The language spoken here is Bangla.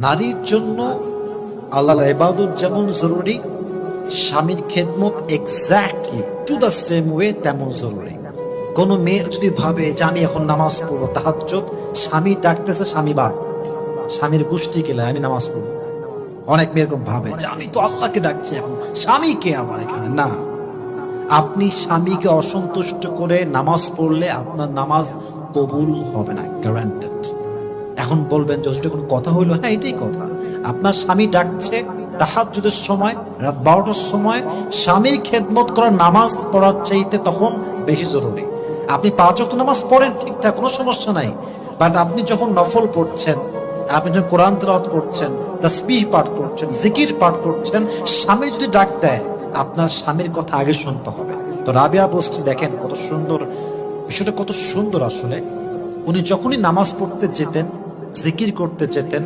নারীর জন্য আল্লাহর ইবাদত যেমন জরুরি, স্বামীর খেদমত exactly to the same way তেমন জরুরি। কোন মেয়ে যদি ভাবে যে আমি এখন নামাজ পড়বো তাহাজ্জুদ, স্বামী ডাকতেছে, স্বামী বাদ, স্বামীর গোষ্ঠী গেলে আমি নামাজ পড়বো। অনেক মেয়ে এরকম ভাবে যে আমি তো আল্লাহকে ডাকছি, এখন স্বামীকে আমার এখানে না। আপনি স্বামীকে অসন্তুষ্ট করে নামাজ পড়লে আপনার নামাজ কবুল হবে না, গ্যারান্টেড। এখন বলবেন যে হুজুর কোনো কথা হইলো? হ্যাঁ, এটাই কথা। আপনার স্বামী ডাকছে তাহাজ্জুদের সময়, রাত 12টার সময়, স্বামীর খেদমত করার নামাজ পড়ার চাইতে তখন বেশি জরুরি। আপনি 5 ওয়াক্ত নামাজ পড়েন ঠিকঠাক, কোনো সমস্যা নাই, বাট আপনি যখন নফল পড়ছেন, আপনি যখন কোরআন তেলাওয়াত করছেন, তাসবিহ পাঠ করছেন, জিকির পাঠ করছেন, স্বামী যদি ডাক দেয় আপনার স্বামীর কথা আগে শুনতে হবে। তো রাবিয়া বলছি, দেখেন কত সুন্দর বিষয়টা, কত সুন্দর আসলে। উনি যখনই নামাজ পড়তে যেতেন, জিকির করতে যেতেন,